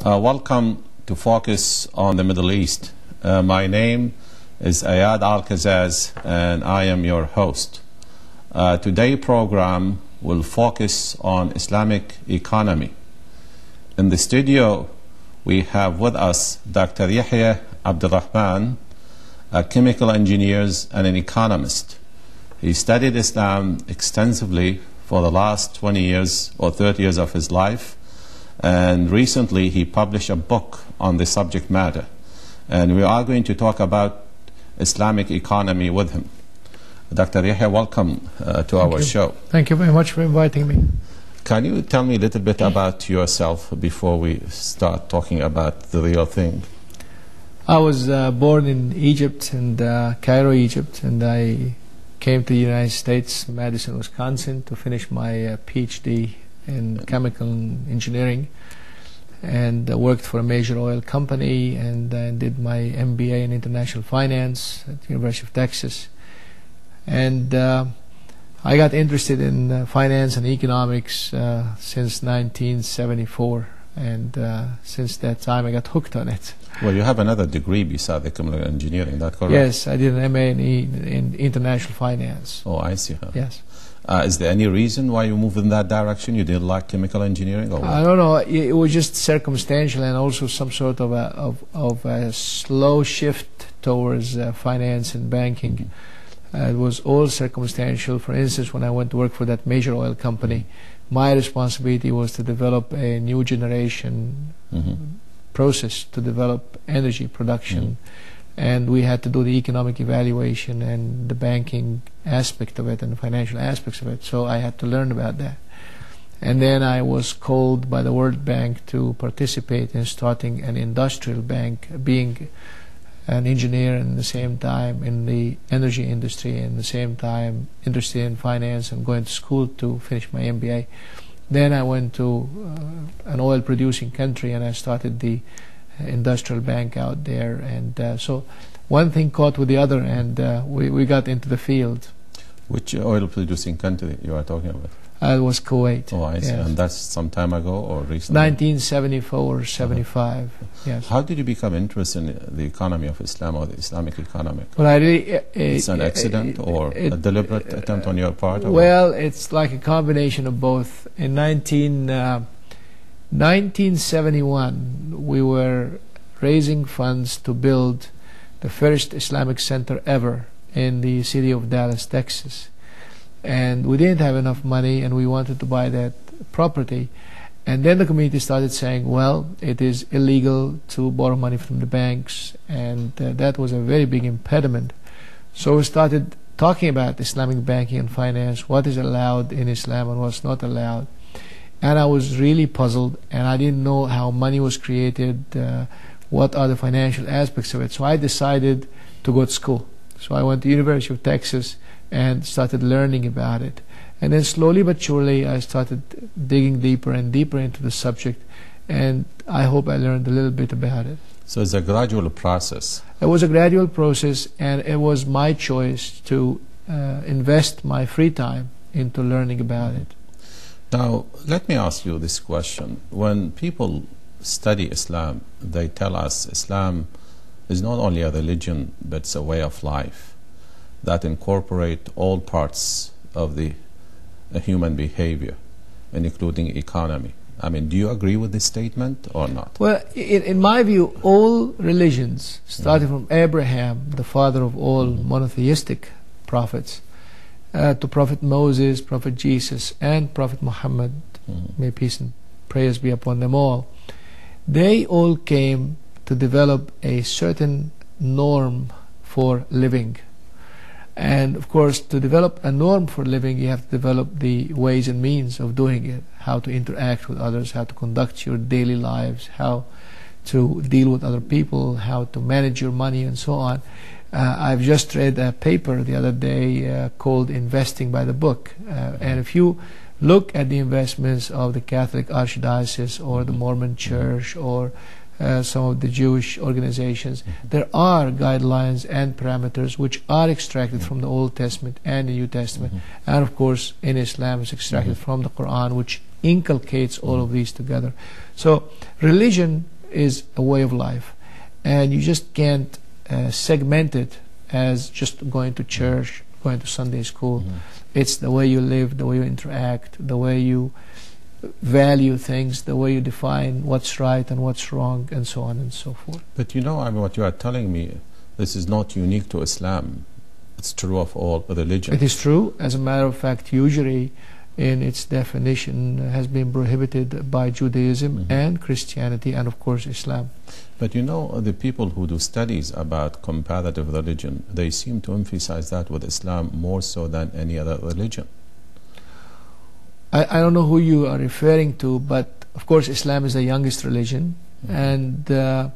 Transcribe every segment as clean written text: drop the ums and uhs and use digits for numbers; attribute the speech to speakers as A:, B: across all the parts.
A: Welcome to Focus on the Middle East. My name is Ayad Al-Kazaz and I am your host. Today's program will focus on Islamic economy. In the studio we have with us Dr. Yahia Rahman, a chemical engineer and an economist. He studied Islam extensively for the last 20 years or 30 years of his life, and recently he published a book on the subject matter, and we are going to talk about Islamic economy with him. Dr. Yahia, welcome to our show.
B: Thank you very much for inviting me.
A: Can you tell me a little bit about yourself before we start talking about the real thing?
B: I was born in Egypt, and Cairo, Egypt, and I came to the United States, Madison, Wisconsin, to finish my PhD in chemical engineering, and worked for a major oil company, and did my MBA in international finance at the University of Texas. And I got interested in finance and economics since 1974, and since that time I got hooked on it.
A: Well, you have another degree beside the chemical engineering, that's correct?
B: Yes, I did an MA in international finance.
A: Oh, I see.
B: Yes.
A: Is there any reason why you moved in that direction? You didn't like chemical engineering? Or what?
B: I don't know. It was just circumstantial, and also some sort of a slow shift towards finance and banking. It was all circumstantial. For instance, when I went to work for that major oil company, my responsibility was to develop a new generation process to develop energy production. And we had to do the economic evaluation and the banking aspect of it and the financial aspects of it. So I had to learn about that. And then I was called by the World Bank to participate in starting an industrial bank, being an engineer and at the same time in the energy industry, and at the same time interested in finance and going to school to finish my MBA. Then I went to an oil producing country and I started the industrial bank out there, and so one thing caught with the other, and we got into the field.
A: Which oil producing country you are talking about?
B: It was Kuwait.
A: Oh, I see.
B: Yes.
A: And that's some time ago or recently?
B: 1974, 75. Yes.
A: How did you become interested in the economy of Islam or the Islamic economy?
B: Well, I really,
A: it's an accident or a deliberate attempt on your part?
B: Well, it's like a combination of both. In 1971, we were raising funds to build the first Islamic center ever in the city of Dallas, Texas. And we didn't have enough money, and we wanted to buy that property. And then the community started saying, well, it is illegal to borrow money from the banks, and that was a very big impediment. So we started talking about Islamic banking and finance, what is allowed in Islam and what's not allowed. And I was really puzzled, and I didn't know how money was created, what are the financial aspects of it. So I decided to go to school. So I went to the University of Texas and started learning about it. And then slowly but surely I started digging deeper and deeper into the subject, and I hope I learned a little bit about it.
A: So it's a gradual process.
B: It was a gradual process, and it was my choice to invest my free time into learning about it.
A: Now, let me ask you this question. When people study Islam, they tell us Islam is not only a religion, but it's a way of life that incorporate all parts of the human behavior, and including economy. I mean, do you agree with this statement or not?
B: Well, in my view, all religions, starting from Abraham, the father of all monotheistic prophets, to Prophet Moses, Prophet Jesus, and Prophet Muhammad, may peace and praise be upon them all, they all came to develop a certain norm for living. And of course, to develop a norm for living, you have to develop the ways and means of doing it, how to interact with others, how to conduct your daily lives, how to deal with other people, how to manage your money, and so on. I've just read a paper the other day called Investing by the Book. And if you look at the investments of the Catholic Archdiocese or the Mormon Church or some of the Jewish organizations, there are guidelines and parameters which are extracted from the Old Testament and the New Testament, and of course in Islam it's extracted from the Quran, which inculcates all of these together. So religion is a way of life, and you just can't segment it as just going to church, going to Sunday school. It's the way you live, the way you interact, the way you value things, the way you define what's right and what's wrong, and so on and so forth.
A: But you know, I mean, what you are telling me, this is not unique to Islam. It's true of all religions.
B: It is true. As a matter of fact, usury in its definition has been prohibited by Judaism and Christianity and, of course, Islam.
A: But you know, the people who do studies about comparative religion, they seem to emphasize that with Islam more so than any other religion.
B: I don't know who you are referring to, but of course Islam is the youngest religion, and I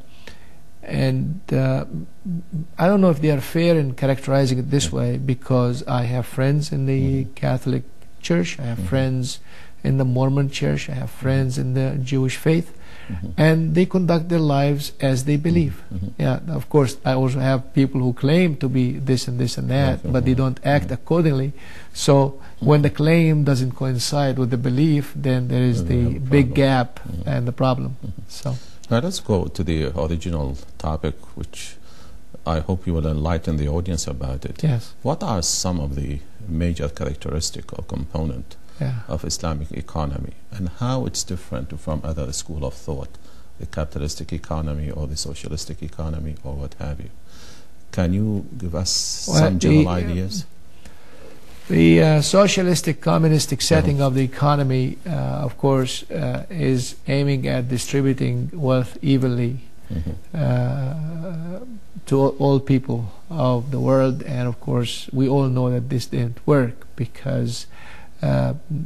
B: don't know if they are fair in characterizing it this way, because I have friends in the Catholic Church, I have friends in the Mormon Church, I have friends in the Jewish faith, and they conduct their lives as they believe. Yeah, of course, I also have people who claim to be this and this and that, but they don't act accordingly. So when the claim doesn't coincide with the belief, then there is the big gap and the problem. So
A: now let's go to the original topic, which I hope you will enlighten the audience about it.
B: Yes.
A: What are some of the major characteristics or component of Islamic economy, and how it's different from other school of thought, the capitalistic economy or the socialistic economy or what have you? Can you give us some general ideas?
B: The socialistic, communistic setting of the economy, of course, is aiming at distributing wealth evenly to all people of the world, and of course we all know that this didn't work, because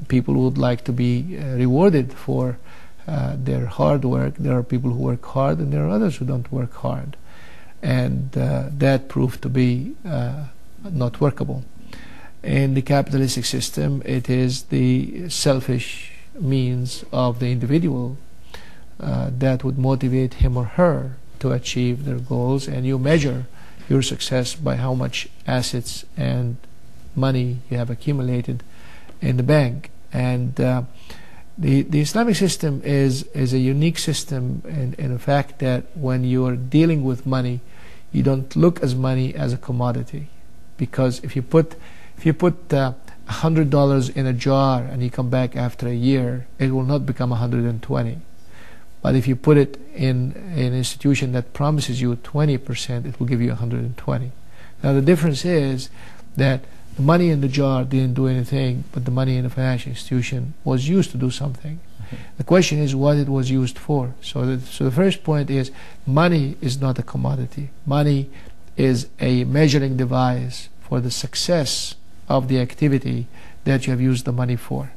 B: people would like to be rewarded for their hard work. There are people who work hard, and there are others who don't work hard, and that proved to be not workable. In the capitalistic system, it is the selfish means of the individual that would motivate him or her to achieve their goals, and you measure your success by how much assets and money you have accumulated in the bank. And the Islamic system is a unique system in the fact that when you are dealing with money, you don't look at money as a commodity, because if you put $100 in a jar and you come back after a year, it will not become 120. But if you put it in an institution that promises you 20%, it will give you 120. Now the difference is that the money in the jar didn't do anything, but the money in the financial institution was used to do something. The question is what it was used for. So the first point is, money is not a commodity. Money is a measuring device for the success of the activity that you have used the money for.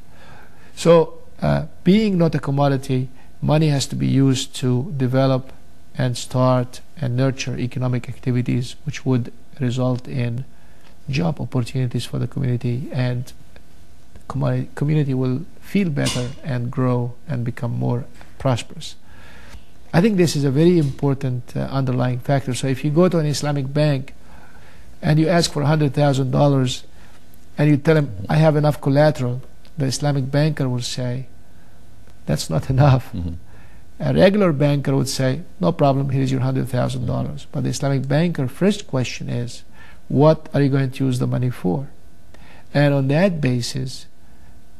B: So being not a commodity, money has to be used to develop and start and nurture economic activities which would result in job opportunities for the community, and the community will feel better and grow and become more prosperous. I think this is a very important underlying factor. So if you go to an Islamic bank and you ask for $100,000 and you tell him, I have enough collateral, the Islamic banker will say, that's not enough. A regular banker would say, no problem, here is your $100,000. But the Islamic banker first question is, what are you going to use the money for? And on that basis,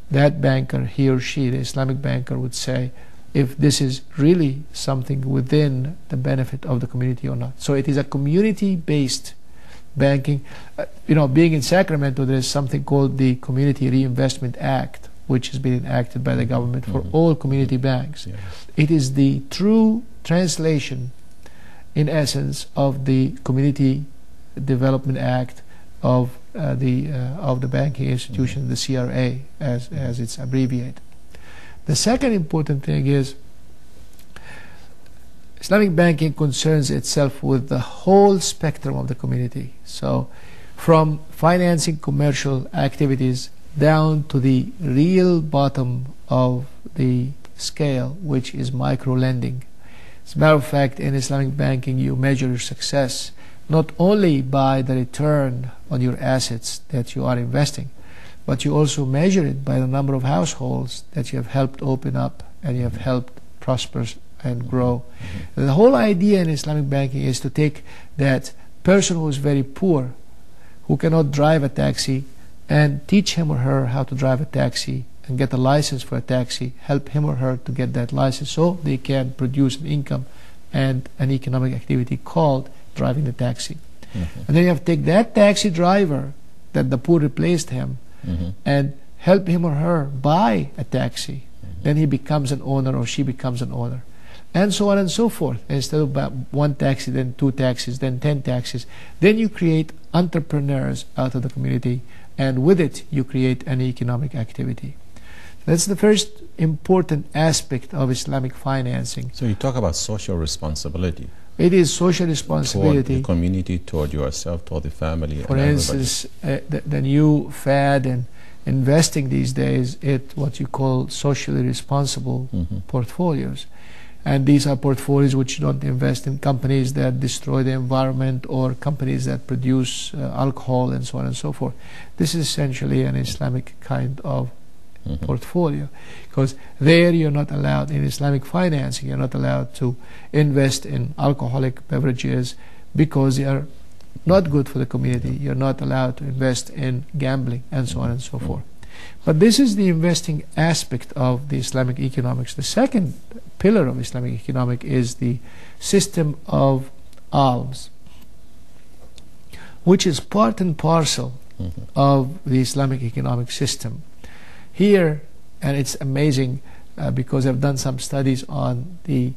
B: that banker, he or she, the Islamic banker, would say if this is really something within the benefit of the community or not. So it is a community-based banking. Being in Sacramento, there is something called the Community Reinvestment Act, which has been enacted by the government for all community banks. It is the true translation, in essence, of the Community Development Act of the banking institution, the CRA, as it's abbreviated. The second important thing is Islamic banking concerns itself with the whole spectrum of the community. So from financing commercial activities down to the real bottom of the scale, which is micro-lending. As a matter of fact, in Islamic banking, you measure your success not only by the return on your assets that you are investing, but you also measure it by the number of households that you have helped open up and you have helped prosper and grow. And the whole idea in Islamic banking is to take that person who is very poor, who cannot drive a taxi, and teach him or her how to drive a taxi and get a license for a taxi, help him or her to get that license so they can produce an income and an economic activity called driving the taxi. And then you have to take that taxi driver that the poor replaced him and help him or her buy a taxi. Then he becomes an owner or she becomes an owner. And so on and so forth. Instead of one taxi, then 2 taxis, then 10 taxis. Then you create entrepreneurs out of the community, and with it you create an economic activity. That's the first important aspect of Islamic financing.
A: So you talk about social responsibility.
B: It is social responsibility.
A: Toward the community, toward yourself, toward the family.
B: For instance, the new fad in investing these days is what you call socially responsible portfolios. And these are portfolios which don't invest in companies that destroy the environment or companies that produce alcohol and so on and so forth. This is essentially an Islamic kind of portfolio, because there you're not allowed, in Islamic financing, you're not allowed to invest in alcoholic beverages because they are not good for the community. You're not allowed to invest in gambling and so on and so forth. But this is the investing aspect of the Islamic economics. The second pillar of Islamic economic is the system of alms, which is part and parcel of the Islamic economic system. Here, and it's amazing because I've done some studies on the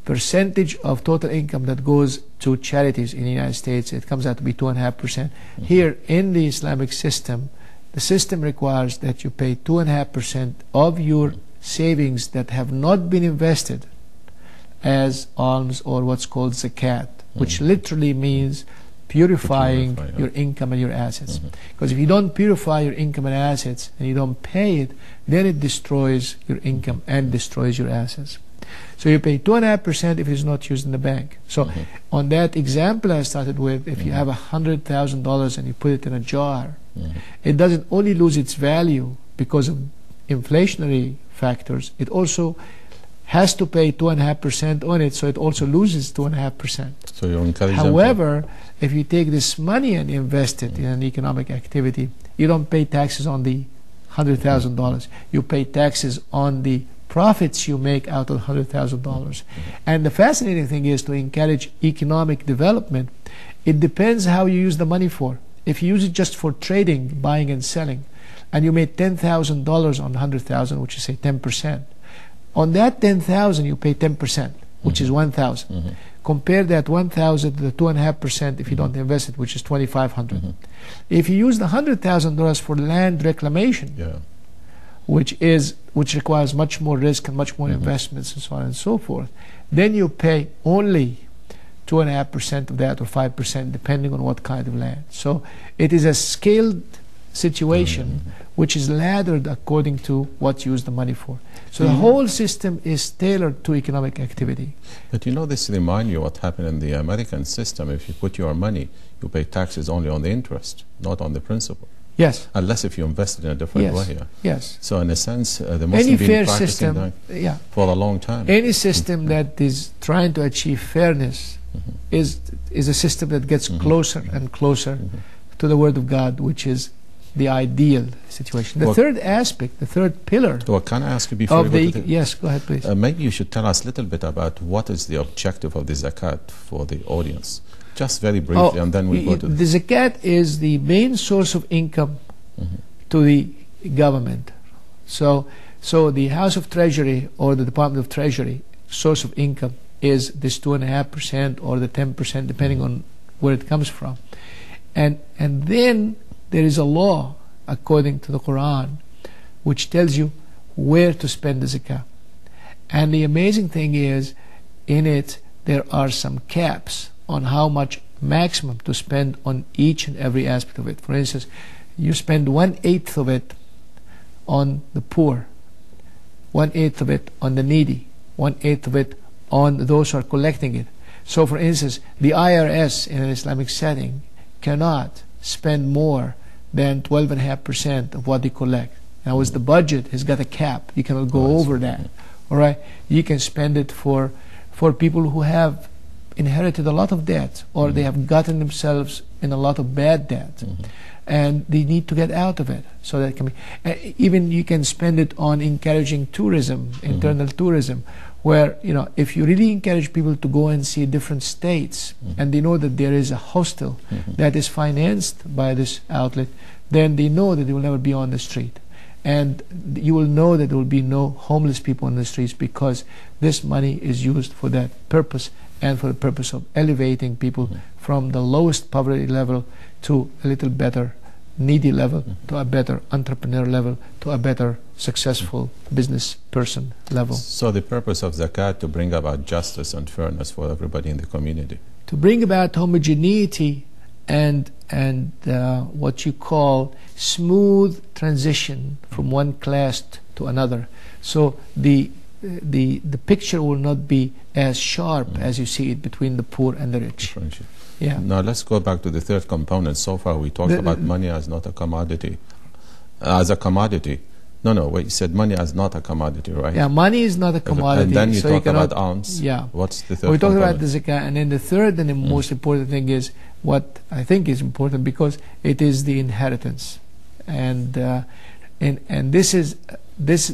B: percentage of total income that goes to charities in the United States. It comes out to be 2.5%. Here in the Islamic system, the system requires that you pay 2.5% of your savings that have not been invested as alms, or what's called zakat, which literally means purifying your income and your assets. Because if you don't purify your income and assets and you don't pay it, then it destroys your income and destroys your assets. So you pay 2.5% if it's not used in the bank. So on that example I started with, if you have $100,000 and you put it in a jar, it doesn't only lose its value because of inflationary factors, it also has to pay 2.5% on it, so it also loses 2.5%.
A: So you're encouraging.
B: However, if you take this money and invest it in an economic activity, you don't pay taxes on the $100,000. You pay taxes on the profits you make out of $100,000. And the fascinating thing is, to encourage economic development, it depends how you use the money for. If you use it just for trading, buying and selling, and you made $10,000 on $100,000, which is say 10%, on that 10,000 you pay 10%, which is 1,000. Compare that 1,000 to the 2.5% if you don't invest it, which is 2,500. If you use the $100,000 for land reclamation, which requires much more risk and much more investments and so on and so forth, then you pay only 2.5% of that, or 5%, depending on what kind of land. So it is a scaled situation which is laddered according to what you use the money for. So the whole system is tailored to economic activity.
A: But you know, this reminds you what happened in the American system. If you put your money, you pay taxes only on the interest, not on the principal.
B: Yes.
A: Unless if you invest in a different way.
B: Yes.
A: So in a sense, the Muslim been practicing that for a long time.
B: Any system that is trying to achieve fairness is a system that gets closer and closer to the Word of God, which is the ideal situation. The third aspect, the third pillar.
A: Well, can I ask you before
B: yes, go ahead, please.
A: Maybe you should tell us a little bit about what is the objective of the zakat for the audience. Just very briefly, and then we go to
B: the zakat is the main source of income to the government. So the House of Treasury or the Department of Treasury source of income is this 2.5% or the 10%, depending on where it comes from. And then there is a law, according to the Quran, which tells you where to spend the zakah. And the amazing thing is, in it, there are some caps on how much maximum to spend on each and every aspect of it. For instance, you spend 1/8 of it on the poor, 1/8 of it on the needy, 1/8 of it on those who are collecting it. So for instance, the IRS in an Islamic setting cannot spend more than 12.5% of what they collect. Now, as the budget has got a cap, you cannot go over that. All right, you can spend it for people who have inherited a lot of debt, or they have gotten themselves in a lot of bad debt, and they need to get out of it. So that can be even you can spend it on encouraging tourism, internal tourism, where if you really encourage people to go and see different states, and they know that there is a hostel that is financed by this outlet, then they know that they will never be on the street. And you will know that there will be no homeless people on the streets, because this money is used for that purpose, and for the purpose of elevating people from the lowest poverty level to a little better needy level, to a better entrepreneur level, to a better successful business person level.
A: So the purpose of zakat to bring about justice and fairness for everybody in the community.
B: To bring about homogeneity and what you call smooth transition from one class to another. So the picture will not be as sharp as you see it between the poor and the rich. Yeah.
A: Now let's go back to the third component. So far we talked about money as not a commodity. As a commodity. No, wait, you said money as not a commodity, right?
B: Yeah, money is not a commodity.
A: And then you
B: so
A: talk
B: you
A: about alms.
B: Yeah.
A: What's the third
B: We talked
A: component?
B: about the zakah, and then the third and the most important thing is what I think is important, because it is the inheritance. And the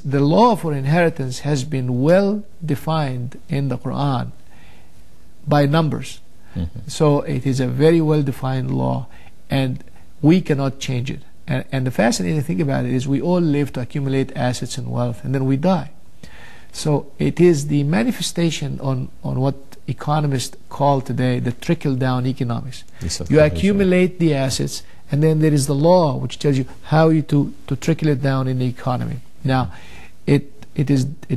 B: law for inheritance has been well defined in the Quran by numbers. So it is a very well defined law, and we cannot change it. And the fascinating thing about it is we all live to accumulate assets and wealth, and then we die. So it is the manifestation on what economists call today the trickle-down economics. You accumulate the assets, and then there is the law which tells you how you to trickle it down in the economy. Now, it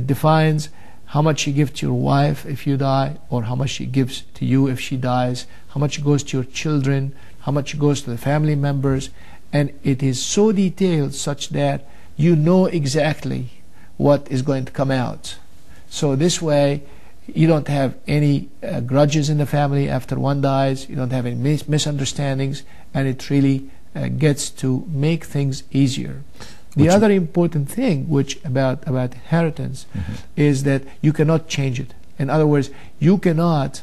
B: defines how much you give to your wife if you die, or how much she gives to you if she dies, how much goes to your children, how much goes to the family members, and it is so detailed such that you know exactly what is going to come out. So this way, you don't have any grudges in the family after one dies, you don't have any misunderstandings, and it really gets to make things easier. The other important thing about inheritance is that you cannot change it. In other words, you cannot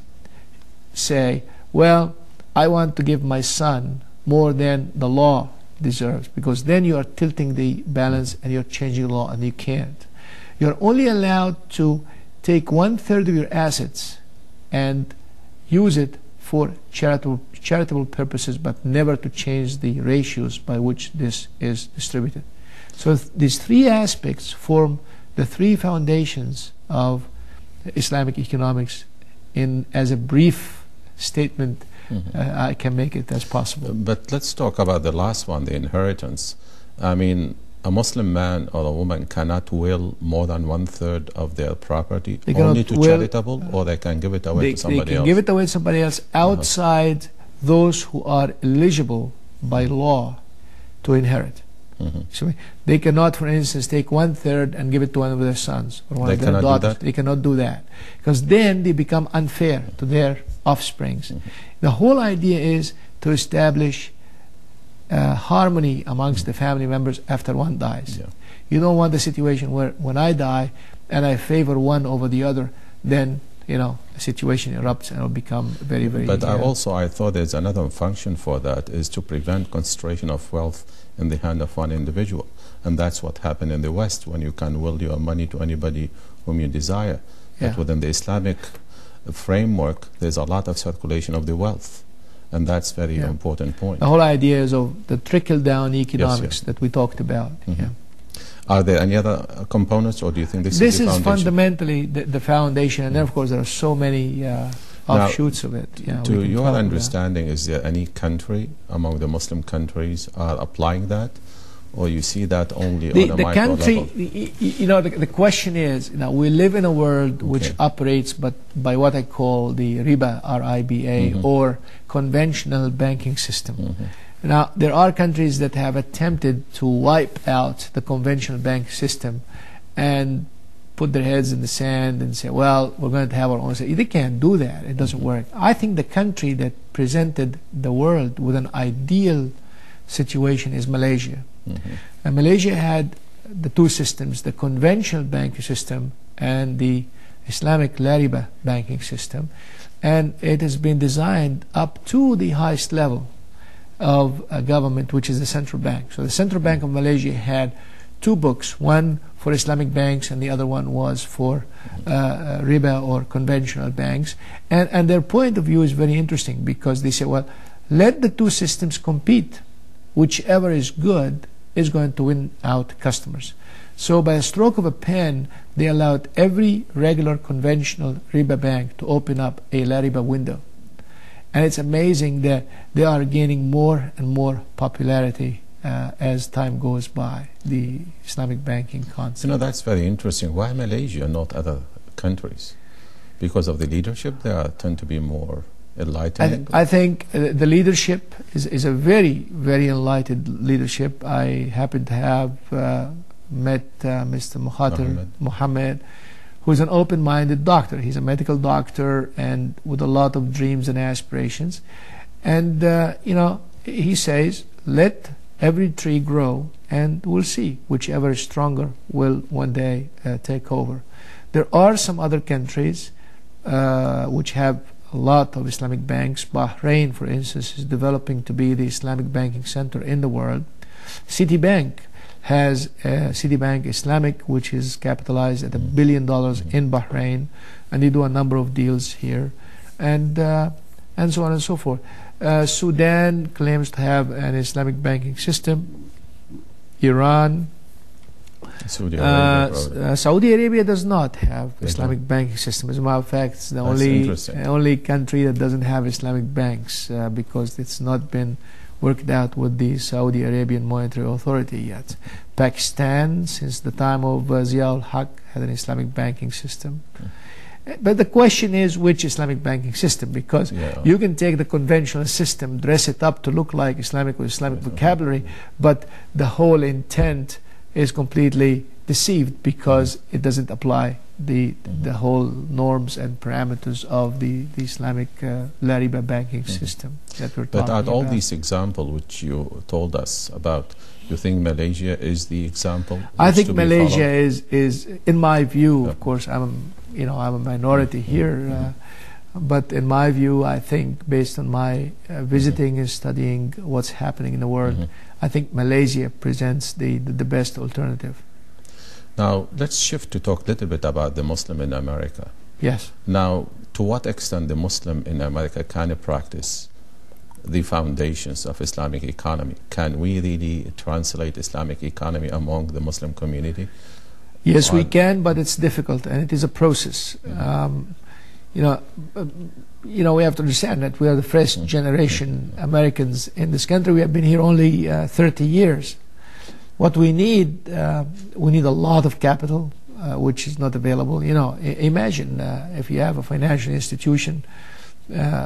B: say, well, I want to give my son more than the law deserves, because then you are tilting the balance and you're changing the law, and you can't. You're only allowed to take 1/3 of your assets and use it for charitable purposes, but never to change the ratios by which this is distributed. So these three aspects form the three foundations of Islamic economics. As a brief statement, I can make it as possible.
A: But let's talk about the last one, the inheritance. I mean, a Muslim man or a woman cannot will more than 1/3 of their property only to charitable, or they can give it away to somebody else?
B: They can give it away to somebody else outside those who are eligible by law to inherit. So they cannot, for instance, take 1/3 and give it to one of their sons or one of their daughters. They cannot do that, because then they become unfair to their offsprings. The whole idea is to establish harmony amongst the family members after one dies. You don't want the situation where when I die and I favor one over the other, then a situation erupts and it will become very, very...
A: But I thought there's another function for that, is to prevent concentration of wealth in the hand of one individual. And that's what happened in the West, when you can will your money to anybody whom you desire. But within the Islamic framework, there's a lot of circulation of the wealth. And that's very important point.
B: The whole idea is of the trickle-down economics that we talked about.
A: Are there any other components, or do you think this is the foundation?
B: This is fundamentally the foundation, and then of course there are so many offshoots of it.
A: To your understanding, is there any country among the Muslim countries are applying that, or you see that only on a micro level?
B: The question is, we live in a world which operates by what I call the RIBA, R-I-B-A, or conventional banking system. Now, there are countries that have attempted to wipe out the conventional bank system and put their heads in the sand and say, well, we're going to have our own system. They can't do that. It doesn't work. I think the country that presented the world with an ideal situation is Malaysia. And Malaysia had the two systems, the conventional banking system and the Islamic LARIBA banking system, and it has been designed up to the highest level of government, which is the central bank. So the central bank of Malaysia had two books, one for Islamic banks and the other one was for riba or conventional banks. And their point of view is very interesting, because they say, well, let the two systems compete. Whichever is good is going to win out customers. So by a stroke of a pen, they allowed every regular conventional riba bank to open up a LARIBA window. And it's amazing that they are gaining more and more popularity as time goes by, the Islamic banking concept.
A: You know, that's very interesting. Why Malaysia, not other countries? Because of the leadership, they tend to be more enlightened?
B: I think the leadership is a very, very enlightened leadership. I happen to have met Mr. Muhammad, who's an open-minded doctor. He's a medical doctor and with a lot of dreams and aspirations. And, you know, he says, let every tree grow and we'll see. Whichever is stronger will one day take over. There are some other countries which have a lot of Islamic banks. Bahrain, for instance, is developing to be the Islamic banking center in the world. Citibank has Citibank Islamic, which is capitalized at $1 billion in Bahrain, and they do a number of deals here, and so on and so forth. Sudan claims to have an Islamic banking system. Iran, Saudi Arabia does not have Islamic banking system. As a matter of fact, it's the only country that doesn't have Islamic banks because it's not been worked out with the Saudi Arabian Monetary Authority yet. Pakistan, since the time of Ziaul Haq, had an Islamic banking system. But the question is, which Islamic banking system? Because you can take the conventional system, dress it up to look like Islamic with Islamic vocabulary, but the whole intent is completely deceived because it doesn't apply the whole norms and parameters of the Islamic LARIBA banking system that we're talking about.
A: But out all these examples which you told us about, you think Malaysia is the example?
B: I think Malaysia is, in my view, of course, I'm a minority here, but in my view, I think based on my visiting and studying what's happening in the world, I think Malaysia presents the best alternative.
A: Now, let's shift to talk a little bit about the Muslim in America.
B: Yes.
A: Now, to what extent the Muslim in America can practice the foundations of Islamic economy? Can we really translate Islamic economy among the Muslim community?
B: Yes, we can, but it's difficult and it is a process. We have to understand that we are the first generation Americans in this country. We have been here only 30 years. What we need a lot of capital, which is not available. Imagine if you have a financial institution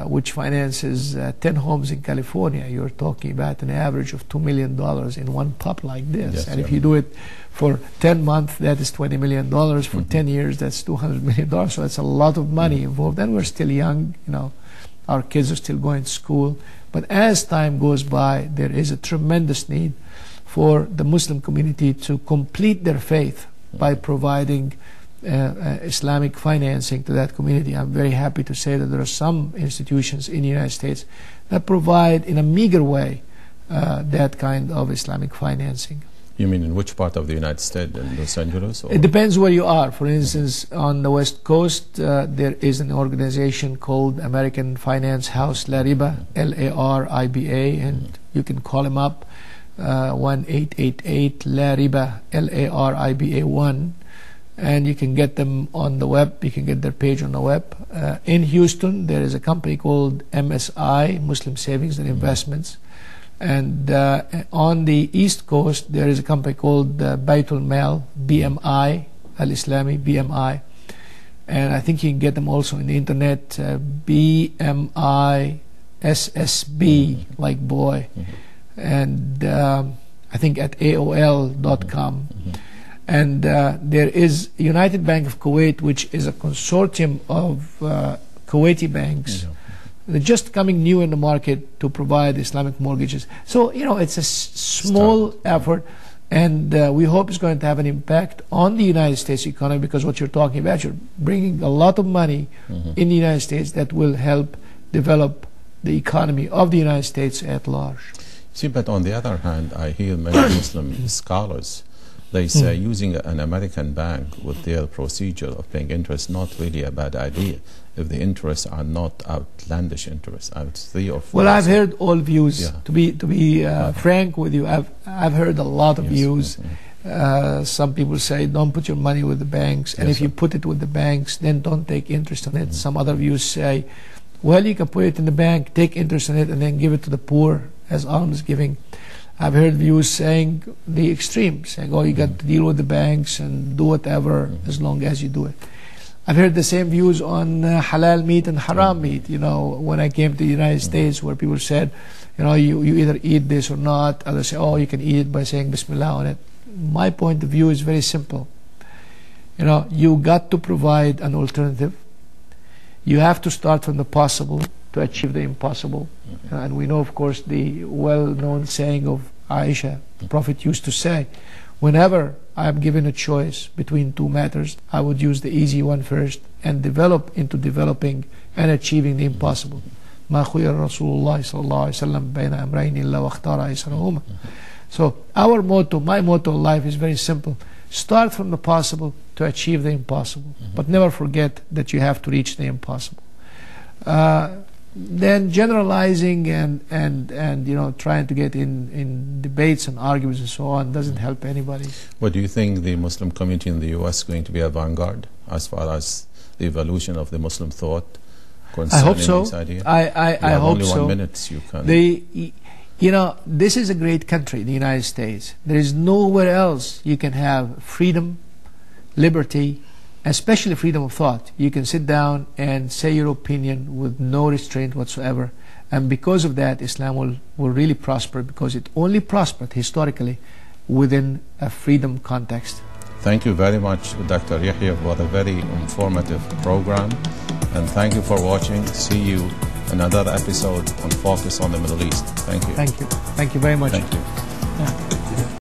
B: which finances 10 homes in California, you're talking about an average of $2 million in one pop like this.
A: Yes,
B: and if you do it for 10 months, that is $20 million. For 10 years, that's $200 million. So that's a lot of money involved. And we're still young, our kids are still going to school. But as time goes by, there is a tremendous need for the Muslim community to complete their faith by providing Islamic financing to that community. I'm very happy to say that there are some institutions in the United States that provide in a meager way that kind of Islamic financing.
A: You mean in which part of the United States? In Los Angeles? Or?
B: It depends where you are. For instance, on the West Coast, there is an organization called American Finance House, LARIBA, LARIBA, and you can call them up, 1-888-LARIBA, LARIBA1, and you can get them on the web. You can get their page on the web. In Houston, there is a company called MSI, Muslim Savings and Investments. And on the East Coast, there is a company called Baitul Mal, BMI, Al-Islami, BMI. And I think you can get them also on the internet, BMI, SSB, like boy. And I think at AOL.com. And there is United Bank of Kuwait, which is a consortium of Kuwaiti banks They're just coming new in the market to provide Islamic mortgages. So, it's a small effort, and we hope it's going to have an impact on the United States economy, because what you're talking about, you're bringing a lot of money in the United States that will help develop the economy of the United States at large.
A: See, but on the other hand, I hear many Muslim scholars, they say using an American bank with their procedure of paying interest not really a bad idea if the interests are not outlandish interests. 3 or 4.
B: Well, I've heard all views. Yeah. To be frank with you, I've heard a lot of views. Some people say don't put your money with the banks, and if you put it with the banks, then don't take interest on it. Some other views say, well, you can put it in the bank, take interest on it, and then give it to the poor as almsgiving. I've heard views saying the extreme, saying, oh, you got to deal with the banks and do whatever as long as you do it. I've heard the same views on halal meat and haram meat. When I came to the United States, where people said, you either eat this or not. Others say, oh, you can eat it by saying Bismillah on it. My point of view is very simple. You got to provide an alternative. You have to start from the possible to achieve the impossible. And we know, of course, the well-known saying of Aisha, the Prophet used to say, whenever I am given a choice between 2 matters, I would use the easy one first and develop into developing and achieving the impossible. ما خير رسول الله صلى الله عليه وسلم بين أمرين إلا واختار أيسرهما. So our motto, my motto in life is very simple. Start from the possible to achieve the impossible, but never forget that you have to reach the impossible. Then generalizing and trying to get in debates and arguments and so on doesn't help anybody.
A: What do you think the Muslim community in the U.S. is going to be a vanguard as far as the evolution of the Muslim thought concerning
B: I hope so.
A: this idea?
B: I hope
A: only
B: so.
A: 1 minute you can.
B: This is a great country, the United States. There is nowhere else you can have freedom, liberty, especially freedom of thought. You can sit down and say your opinion with no restraint whatsoever. And because of that, Islam will really prosper, because it only prospered historically within a freedom context.
A: Thank you very much, Dr. Yahia, for a very informative program. And thank you for watching. See you in another episode on Focus on the Middle East. Thank you.
B: Thank you. Thank you very much.
A: Thank you.